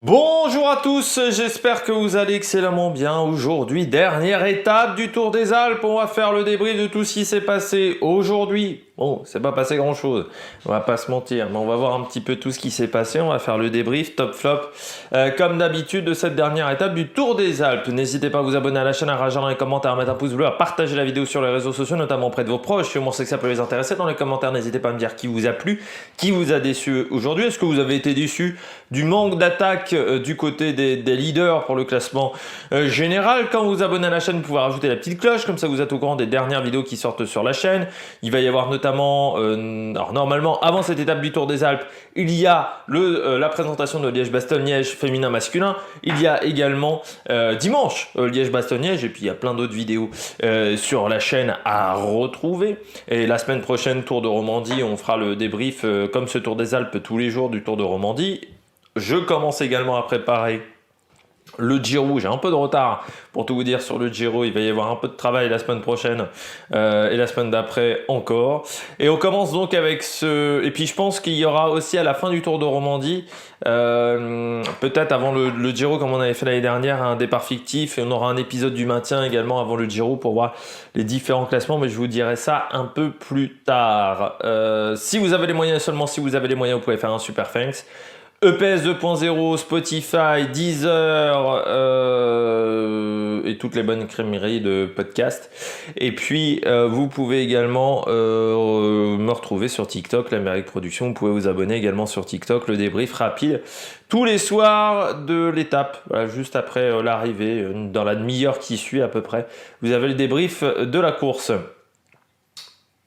Bonjour à tous, j'espère que vous allez excellemment bien. Aujourd'hui, dernière étape du Tour des Alpes. On va faire le débrief de tout ce qui s'est passé aujourd'hui. Bon, c'est pas passé grand chose, on va pas se mentir, mais on va voir un petit peu tout ce qui s'est passé. On va faire le débrief, top flop, comme d'habitude de cette dernière étape du Tour des Alpes. N'hésitez pas à vous abonner à la chaîne, à réagir dans les commentaires, à mettre un pouce bleu, à partager la vidéo sur les réseaux sociaux, notamment auprès de vos proches. Si vous pensez que ça peut les intéresser, dans les commentaires, n'hésitez pas à me dire qui vous a plu, qui vous a déçu aujourd'hui. Est-ce que vous avez été déçu du manque d'attaque du côté des leaders pour le classement général? Quand vous vous abonnez à la chaîne, vous pouvez rajouter la petite cloche, comme ça vous êtes au courant des dernières vidéos qui sortent sur la chaîne. Il va y avoir notamment, alors normalement avant cette étape du Tour des Alpes, il y a la présentation de Liège-Bastogne-Liège féminin-masculin. Il y a également dimanche Liège-Bastogne-Liège, et puis il y a plein d'autres vidéos sur la chaîne à retrouver. Et la semaine prochaine, Tour de Romandie, on fera le débrief comme ce Tour des Alpes tous les jours du Tour de Romandie. Je commence également à préparer le Giro. J'ai un peu de retard pour tout vous dire sur le Giro. Il va y avoir un peu de travail la semaine prochaine et la semaine d'après encore. Et on commence donc avec ce... Et puis je pense qu'il y aura aussi à la fin du Tour de Romandie, peut-être avant le Giro comme on avait fait l'année dernière, un départ fictif. Et on aura un épisode du maintien également avant le Giro pour voir les différents classements. Mais je vous dirai ça un peu plus tard. Si vous avez les moyens, seulement si vous avez les moyens, vous pouvez faire un super thanks. EPS 2.0, Spotify, Deezer et toutes les bonnes crèmeries de podcast. Et puis, vous pouvez également me retrouver sur TikTok, l'Amérique Production. Vous pouvez vous abonner également sur TikTok, le débrief rapide tous les soirs de l'étape. Voilà, juste après l'arrivée, dans la demi-heure qui suit à peu près, vous avez le débrief de la course.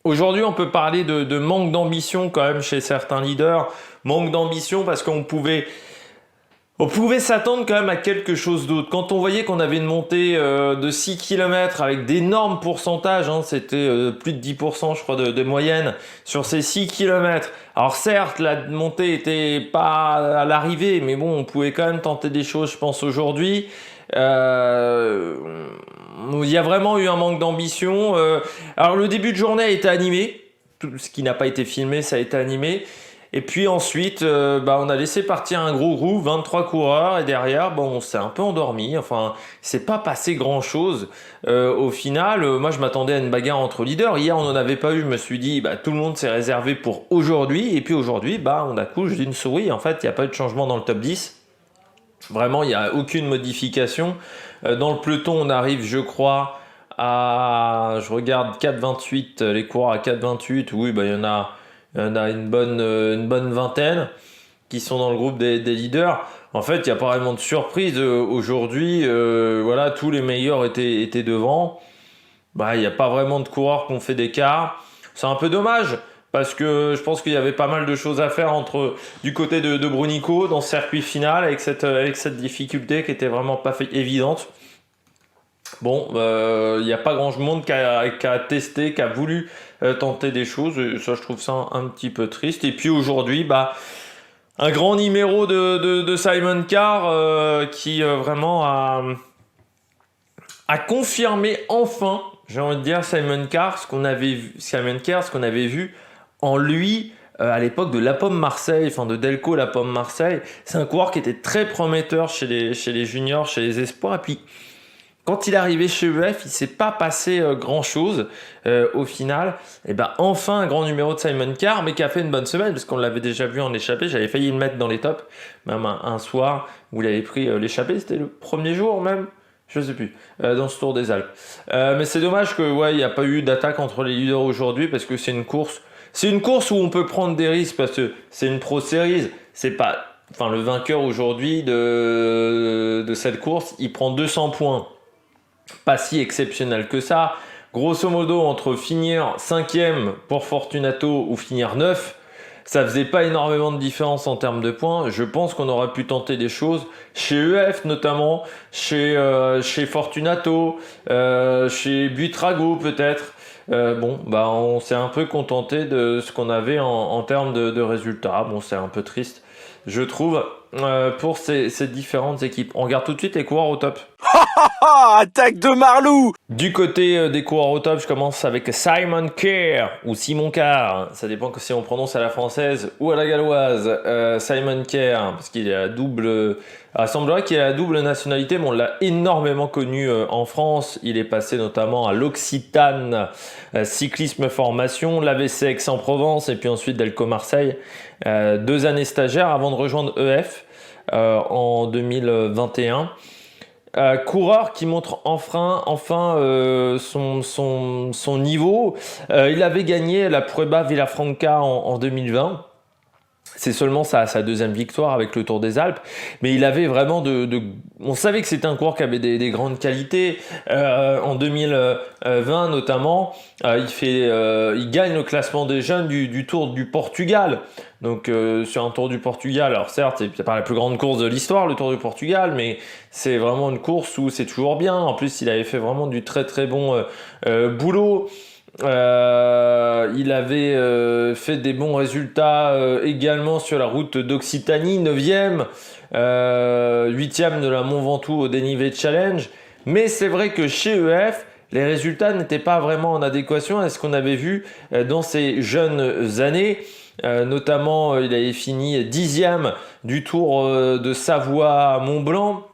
Aujourd'hui, on peut parler de manque d'ambition quand même chez certains leaders. Manque d'ambition parce qu'on pouvait s'attendre quand même à quelque chose d'autre. Quand on voyait qu'on avait une montée de 6 km avec d'énormes pourcentages, hein, c'était plus de 10% je crois de moyenne sur ces 6 km. Alors certes, la montée était pas à l'arrivée, mais bon, on pouvait quand même tenter des choses, je pense, aujourd'hui. Il y a vraiment eu un manque d'ambition. Alors le début de journée a été animé. Tout ce qui n'a pas été filmé, ça a été animé. Et puis ensuite, on a laissé partir un gros groupe, 23 coureurs, et derrière, bon, on s'est un peu endormi. Enfin, c'est pas passé grand-chose. Au final, moi, je m'attendais à une bagarre entre leaders. Hier, on n'en avait pas eu. Je me suis dit, tout le monde s'est réservé pour aujourd'hui. Et puis aujourd'hui, on accouche d'une souris. En fait, il n'y a pas eu de changement dans le top 10. Vraiment, il n'y a aucune modification. Dans le peloton, on arrive, je crois, je regarde 4,28, les coureurs à 4,28. Oui, il y en a une bonne vingtaine qui sont dans le groupe des leaders. En fait, il n'y a pas vraiment de surprise aujourd'hui. Voilà, tous les meilleurs étaient devant. Il n'y a pas vraiment de coureurs qui ont fait d'écart. C'est un peu dommage parce que je pense qu'il y avait pas mal de choses à faire du côté de Brunico dans ce circuit final avec cette difficulté qui était vraiment pas évidente. Bon, il n'y a pas grand monde qui a testé, qui a voulu tenter des choses. Et ça, je trouve ça un petit peu triste. Et puis aujourd'hui, un grand numéro de Simon Carr qui vraiment a confirmé enfin, j'ai envie de dire, Simon Carr, ce qu'on avait vu en lui à l'époque de La Pomme Marseille, enfin de Delco La Pomme Marseille. C'est un coureur qui était très prometteur chez les juniors, chez les espoirs. Et puis, quand il est arrivé chez EF, il ne s'est pas passé grand-chose au final. Et enfin un grand numéro de Simon Carr, mais qui a fait une bonne semaine, parce qu'on l'avait déjà vu en échappée. J'avais failli le mettre dans les tops, même un soir où il avait pris l'échappée. C'était le premier jour même, je ne sais plus, dans ce Tour des Alpes. Mais c'est dommage que il n'y a pas eu d'attaque entre les leaders aujourd'hui, parce que c'est une course où on peut prendre des risques, parce que c'est une Pro Series. C'est pas, le vainqueur aujourd'hui de cette course, il prend 200 points. Pas si exceptionnel que ça. Grosso modo, entre finir 5e pour Fortunato ou finir 9, ça faisait pas énormément de différence en termes de points. Je pense qu'on aurait pu tenter des choses chez EF notamment, chez Fortunato, chez Buitrago peut-être. On s'est un peu contenté de ce qu'on avait en termes de résultats. Bon, c'est un peu triste, je trouve, pour ces différentes équipes. On regarde tout de suite les coureurs au top. Attaque de Marlou! Du côté des coureurs au top, je commence avec Simon Kerr ou Simon Carr, ça dépend que si on prononce à la française ou à la galloise. Simon Kerr, parce qu'il est à double. Il semblerait qu'il a la double nationalité, mais on l'a énormément connu en France. Il est passé notamment à l'Occitane Cyclisme Formation, l'AVC Aix-en-Provence et puis ensuite Delco Marseille. 2 années stagiaires avant de rejoindre EF en 2021. Coureur qui montre enfin son niveau. Il avait gagné la Prueba Villafranca en 2020. C'est seulement sa deuxième victoire avec le Tour des Alpes, mais il avait vraiment on savait que c'était un coureur qui avait des grandes qualités. En 2020 notamment, il gagne le classement des jeunes du Tour du Portugal. Donc sur un Tour du Portugal, alors certes c'est pas la plus grande course de l'histoire le Tour du Portugal, mais c'est vraiment une course où c'est toujours bien. En plus il avait fait vraiment du très très bon boulot. Il avait fait des bons résultats également sur la route d'Occitanie, 9e, 8e de la Mont Ventoux au dénivelé challenge. Mais c'est vrai que chez EF, les résultats n'étaient pas vraiment en adéquation à ce qu'on avait vu dans ses jeunes années. Notamment, il avait fini 10e du Tour de Savoie à Mont-Blanc,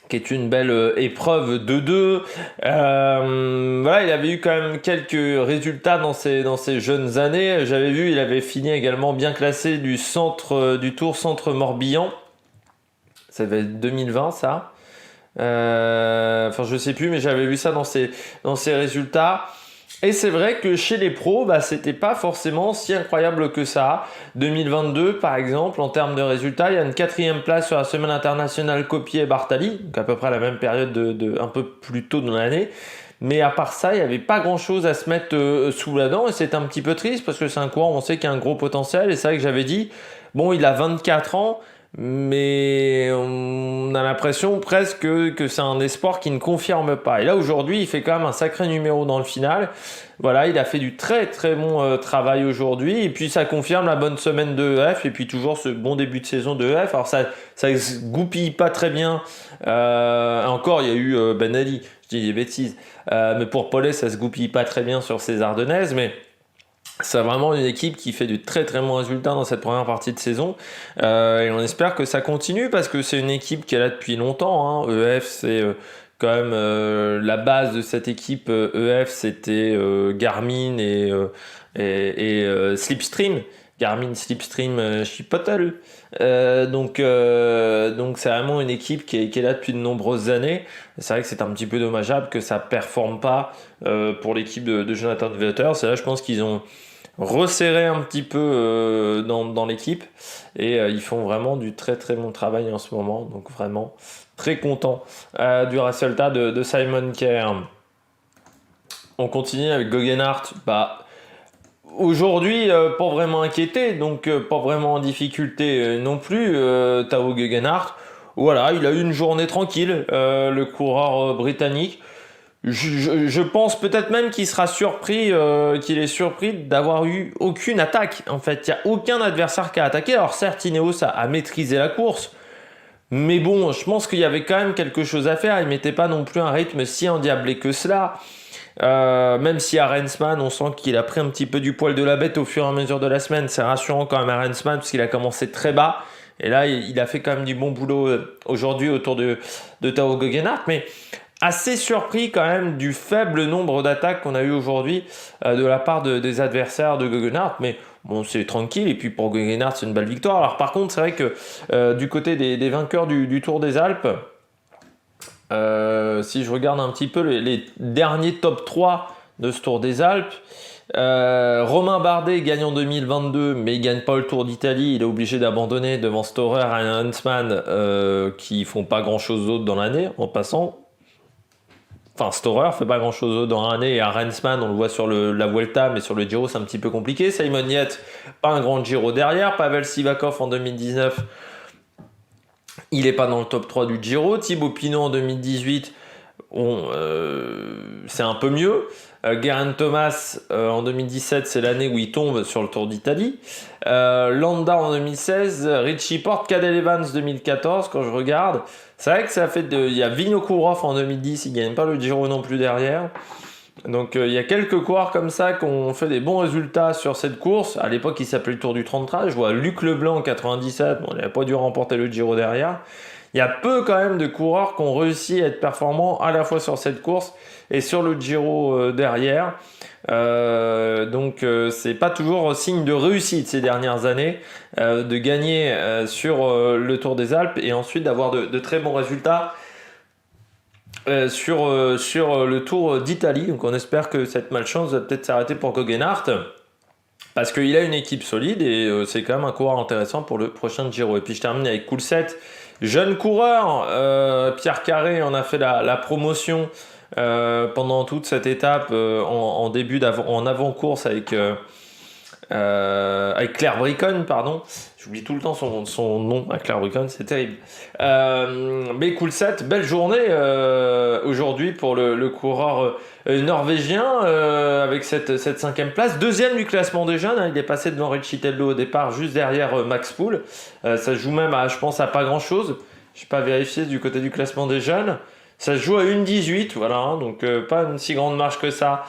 qui est une belle épreuve de 2. Voilà, il avait eu quand même quelques résultats dans ses jeunes années. J'avais vu, il avait fini également bien classé du Tour Centre Morbihan. Ça devait être 2020, ça. Enfin, je sais plus, mais j'avais vu ça dans ses résultats. Et c'est vrai que chez les pros, c'était pas forcément si incroyable que ça. 2022, par exemple, en termes de résultats, il y a une 4e place sur la semaine internationale Copier-Bartali, donc à peu près la même période un peu plus tôt dans l'année. Mais à part ça, il n'y avait pas grand-chose à se mettre sous la dent et c'est un petit peu triste parce que c'est un coureur, on sait qu'il y a un gros potentiel et c'est vrai que j'avais dit, bon, il a 24 ans, mais on a l'impression presque que c'est un espoir qui ne confirme pas. Et là aujourd'hui, il fait quand même un sacré numéro dans le final. Voilà, il a fait du très très bon travail aujourd'hui. Et puis ça confirme la bonne semaine de EF et puis toujours ce bon début de saison de EF. Alors ça se goupille pas très bien. Encore, il y a eu Ben Ali, je dis des bêtises. Mais pour Paulet, ça se goupille pas très bien sur ces Ardennaises. Mais c'est vraiment une équipe qui fait de très très bons résultats dans cette première partie de saison et on espère que ça continue parce que c'est une équipe qui est là depuis longtemps. EF c'est quand même la base de cette équipe. EF c'était Garmin et Slipstream. Garmin, Slipstream, Chipotle. Donc c'est vraiment une équipe qui est là depuis de nombreuses années. C'est vrai que c'est un petit peu dommageable que ça performe pas pour l'équipe de Jonathan Vaughters. C'est là je pense qu'ils ont resserré un petit peu dans l'équipe et ils font vraiment du très très bon travail en ce moment, donc vraiment très content du résultat de Simon Kerr. On continue avec Geoghenaert. Aujourd'hui, pas vraiment inquiété, donc pas vraiment en difficulté non plus. Tao Geoghenaert, voilà, il a eu une journée tranquille, le coureur britannique. Je pense peut-être même qu'il sera surpris, qu'il est surpris d'avoir eu aucune attaque. En fait, il n'y a aucun adversaire qui a attaqué. Alors certes, Ineos a maîtrisé la course, mais bon, je pense qu'il y avait quand même quelque chose à faire. Il mettait pas non plus un rythme si endiablé que cela. Même si Arensman, on sent qu'il a pris un petit peu du poil de la bête au fur et à mesure de la semaine. C'est rassurant quand même Arensman parce qu'il a commencé très bas. Et là, il a fait quand même du bon boulot aujourd'hui autour de Tao Geoghenaert. Mais assez surpris quand même du faible nombre d'attaques qu'on a eu aujourd'hui de la part des adversaires de Geoghenaert. Mais bon, c'est tranquille. Et puis pour Geoghenaert, c'est une belle victoire. Alors par contre, c'est vrai que du côté des vainqueurs du Tour des Alpes, si je regarde un petit peu les derniers top 3 de ce Tour des Alpes, Romain Bardet gagne en 2022, mais il gagne pas le Tour d'Italie. Il est obligé d'abandonner devant Storer et Huntsman qui font pas grand chose d'autre dans l'année en passant. Enfin, Storer fait pas grand chose d'autre dans l'année et Arensman, on le voit sur la Vuelta, mais sur le Giro c'est un petit peu compliqué. Simon Yates, pas un grand Giro derrière. Pavel Sivakov en 2019, il est pas dans le top 3 du Giro. Thibaut Pinot en 2018, c'est un peu mieux. Geraint Thomas en 2017, c'est l'année où il tombe sur le Tour d'Italie. Landa en 2016, Richie Porte, Cadel Evans 2014. Quand je regarde, c'est vrai que ça fait il y a Vinokourov en 2010, il gagne pas le Giro non plus derrière. Donc il y a quelques coureurs comme ça qui ont fait des bons résultats sur cette course. À l'époque, il s'appelait le Tour du 33. Je vois Luc Leblanc en 97. Bon, il n'a pas dû remporter le Giro derrière. Il y a peu quand même de coureurs qui ont réussi à être performants à la fois sur cette course et sur le Giro derrière. Donc c'est pas toujours signe de réussite ces dernières années de gagner sur le Tour des Alpes et ensuite d'avoir de très bons résultats sur le Tour d'Italie. Donc on espère que cette malchance va peut-être s'arrêter pour Geoghenaert parce qu'il a une équipe solide et c'est quand même un coureur intéressant pour le prochain Giro. Et puis je termine avec Coulset, jeune coureur. Pierre Carré en a fait la promotion pendant toute cette étape en avant-course avec Claire Briconne, pardon. J'oublie tout le temps son nom à Claire Briconne, c'est terrible. Mais Coulset, belle journée aujourd'hui pour le coureur norvégien avec cette 5e place. Deuxième du classement des jeunes, hein, il est passé devant Riccitello au départ, juste derrière Max Poole. Ça se joue même je pense, à pas grand-chose. Je n'ai pas vérifié du côté du classement des jeunes. Ça se joue à 1,18, voilà, hein, donc pas une si grande marge que ça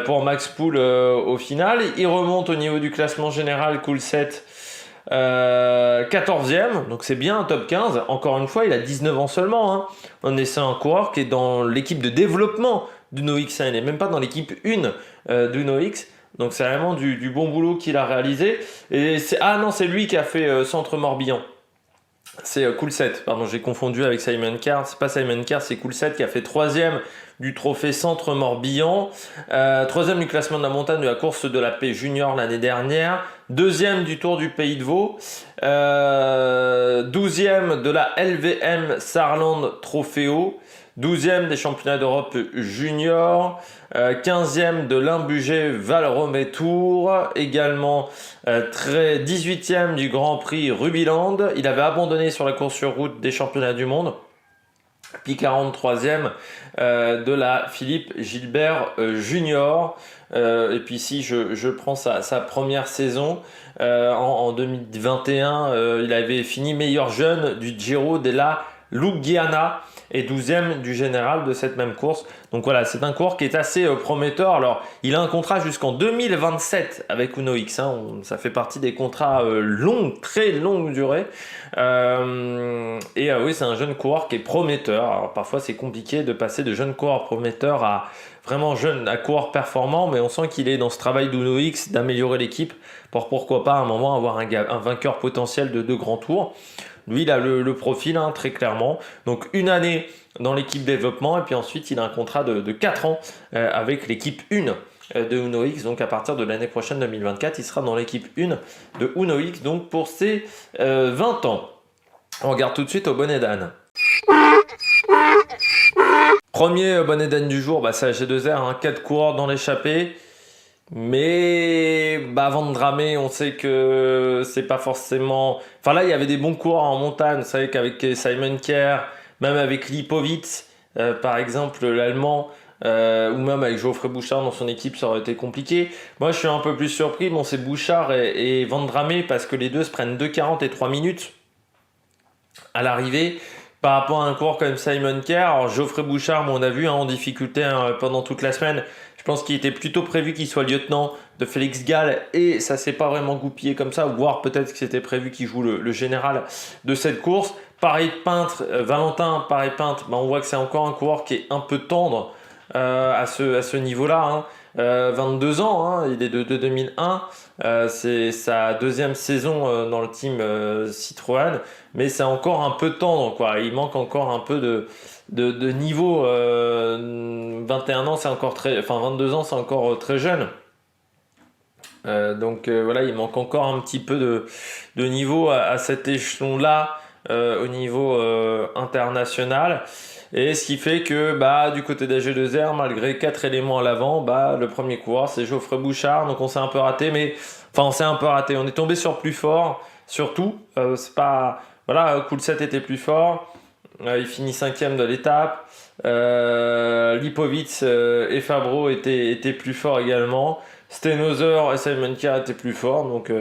pour Max Poole au final. Il remonte au niveau du classement général, Coulset 14e, donc c'est bien un top 15. Encore une fois, il a 19 ans seulement. Hein. On est un coureur qui est dans l'équipe de développement d'Uno X, hein, il n'est même pas dans l'équipe 1 d'Uno X. Donc c'est vraiment du bon boulot qu'il a réalisé. Et c'est lui qui a fait Centre Morbihan. C'est Coulset, pardon, j'ai confondu avec Simon Carr. C'est pas Simon Carr, c'est Coulset qui a fait 3e du trophée Centre Morbihan, 3e du classement de la montagne de la course de la paix junior l'année dernière, 2e du Tour du Pays de Vaud, 12e de la LVM Saarland Trofeo, 12e des championnats d'Europe junior, 15e de l'Imbugé Val-Romé Tour, également 18e du Grand Prix Rubiland. Il avait abandonné sur la course sur route des championnats du monde. Puis 43e de la Philippe Gilbert Junior. Et puis ici, je prends sa première saison. En 2021, il avait fini meilleur jeune du Giro della Lugana et 12e du général de cette même course. Donc voilà, c'est un coureur qui est assez prometteur. Alors, il a un contrat jusqu'en 2027 avec Uno X. Hein. Ça fait partie des contrats très longue durée. Oui, c'est un jeune coureur qui est prometteur. Alors, parfois, c'est compliqué de passer de jeune coureur prometteur à vraiment jeune, à coureur performant, mais on sent qu'il est dans ce travail d'Uno X d'améliorer l'équipe pour pourquoi pas à un moment avoir un vainqueur potentiel de 2 grands tours. Lui, il a le profil, hein, très clairement. Donc, une année dans l'équipe développement et puis ensuite, il a un contrat de 4 ans avec l'équipe 1 de Uno X. Donc, à partir de l'année prochaine, 2024, il sera dans l'équipe 1 de Uno X donc pour ses 20 ans. On regarde tout de suite au bonnet d'âne. Premier bonnet d'âne du jour, c'est la G2R, hein, 4 coureurs dans l'échappée. Mais avant de dramer, on sait que c'est pas forcément... Enfin là, il y avait des bons coureurs en montagne. C'est vrai qu'avec Simon Kerr, même avec Lipovitz, par exemple, l'Allemand, ou même avec Geoffrey Bouchard dans son équipe, ça aurait été compliqué. Moi, je suis un peu plus surpris. Bon, c'est Bouchard et Van Dramé parce que les deux se prennent 2,40 et 3 minutes à l'arrivée. Par rapport à un coureur comme Simon Kerr, alors Geoffrey Bouchard, on a vu en difficulté pendant toute la semaine. Je pense qu'il était plutôt prévu qu'il soit lieutenant de Félix Gall et ça s'est pas vraiment goupillé comme ça, voire peut-être que c'était prévu qu'il joue le général de cette course. Pareil Peintre, Valentin, pareil Peintre, on voit que c'est encore un coureur qui est un peu tendre à ce niveau-là. Hein. 22 ans, hein, il est de 2001, c'est sa 2e saison dans le team Citroën, mais c'est encore un peu tendre, quoi. Il manque encore un peu de niveau. 21 ans, c'est encore 22 ans, c'est encore très jeune. Voilà, il manque encore un petit peu de niveau à cet échelon-là au niveau international. Et ce qui fait que du côté des G2R, malgré 4 éléments à l'avant, le premier coureur c'est Geoffrey Bouchard. Donc on s'est un peu raté, on est tombé sur plus fort, surtout. C'est pas... Voilà, Coulset était plus fort. il finit 5e de l'étape. Lipovic et Fabro étaient plus forts également. Stenhoser et Simon Kier étaient plus forts. Donc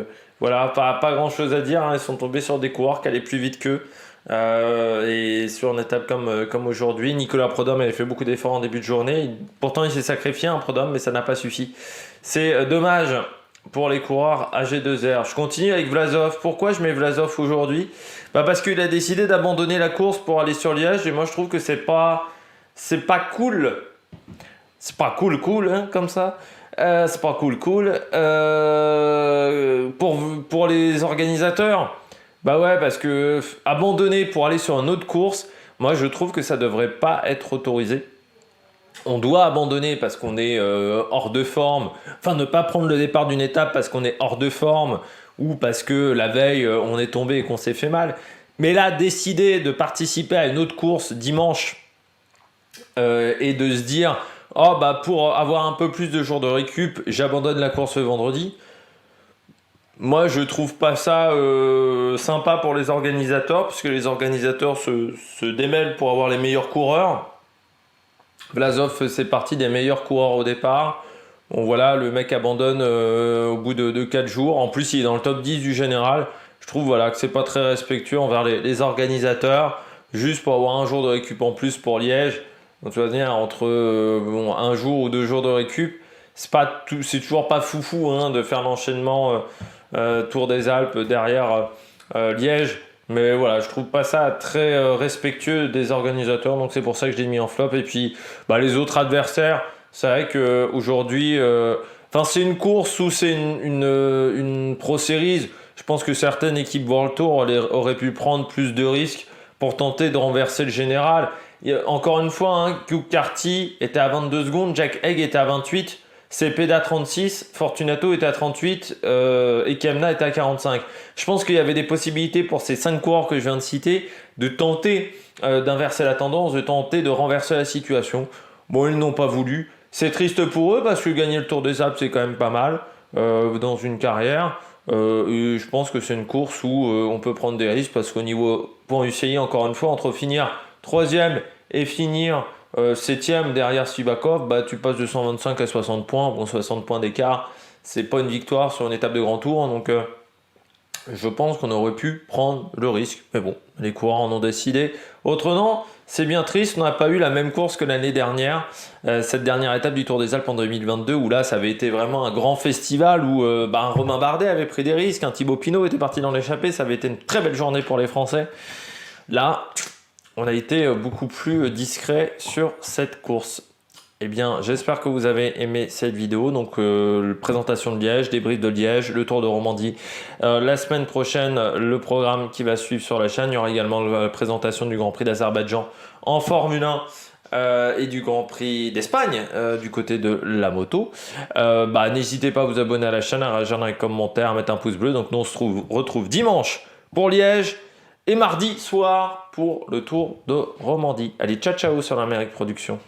voilà, pas grand chose à dire, hein. Ils sont tombés sur des coureurs qui allaient plus vite qu'eux. Et sur une étape comme aujourd'hui, Nicolas Prudhomme avait fait beaucoup d'efforts en début de journée. Pourtant, il s'est sacrifié, un Prudhomme, mais ça n'a pas suffi. C'est dommage pour les coureurs AG2R. Je continue avec Vlasov. Pourquoi je mets Vlasov aujourd'hui? Parce qu'il a décidé d'abandonner la course pour aller sur Liège. Et moi, je trouve que c'est pas cool. C'est pas cool, hein, comme ça. C'est pas cool. Pour les organisateurs. Ouais, parce que abandonner pour aller sur une autre course, moi je trouve que ça devrait pas être autorisé. On doit abandonner parce qu'on est hors de forme, enfin ne pas prendre le départ d'une étape parce qu'on est hors de forme ou parce que la veille on est tombé et qu'on s'est fait mal. Mais là, décider de participer à une autre course dimanche et de se dire pour avoir un peu plus de jours de récup, j'abandonne la course le vendredi. Moi, je trouve pas ça sympa pour les organisateurs, puisque les organisateurs se démêlent pour avoir les meilleurs coureurs. Vlasov fait partie des meilleurs coureurs au départ. Bon voilà, le mec abandonne au bout de 4 jours. En plus, il est dans le top 10 du général. Je trouve que c'est pas très respectueux envers les organisateurs, juste pour avoir un jour de récup en plus pour Liège. Donc tu vas dire, entre un jour ou 2 jours de récup, c'est toujours pas foufou hein, de faire l'enchaînement Tour des Alpes derrière Liège. Mais voilà, je trouve pas ça très respectueux des organisateurs, donc c'est pour ça que je l'ai mis en flop. Et puis les autres adversaires, c'est vrai qu'aujourd'hui, c'est une course où c'est une Pro Series. Je pense que certaines équipes World Tour auraient pu prendre plus de risques pour tenter de renverser le général. Encore une fois, hein, Hugh Carty était à 22 secondes, Jack Haig était à 28. Cepeda 36, Fortunato était à 38 et Kemna était à 45. Je pense qu'il y avait des possibilités pour ces 5 coureurs que je viens de citer de tenter d'inverser la tendance, de tenter de renverser la situation. Bon, ils n'ont pas voulu. C'est triste pour eux parce que gagner le Tour des Alpes, c'est quand même pas mal dans une carrière. Et je pense que c'est une course où on peut prendre des risques parce qu'au niveau point UCI, encore une fois, entre finir 3e et finir 7e derrière Sivakov, tu passes de 125 à 60 points. Bon, 60 points d'écart, c'est pas une victoire sur une étape de grand tour. Donc, je pense qu'on aurait pu prendre le risque. Mais bon, les coureurs en ont décidé. Autrement, c'est bien triste. On n'a pas eu la même course que l'année dernière. Cette dernière étape du Tour des Alpes en 2022, où là, ça avait été vraiment un grand festival où un Romain Bardet avait pris des risques. Un Thibaut Pinot était parti dans l'échappée. Ça avait été une très belle journée pour les Français. Là, on a été beaucoup plus discret sur cette course. Eh bien, j'espère que vous avez aimé cette vidéo. Donc, présentation de Liège, débrief de Liège, le Tour de Romandie. La semaine prochaine, le programme qui va suivre sur la chaîne. Il y aura également la présentation du Grand Prix d'Azerbaïdjan en Formule 1 et du Grand Prix d'Espagne du côté de la moto. N'hésitez pas à vous abonner à la chaîne, à réagir dans les commentaires, à mettre un pouce bleu. Donc, nous, on se retrouve dimanche pour Liège et mardi soir pour le Tour de Romandie. Allez, ciao ciao sur l'Amérique Production.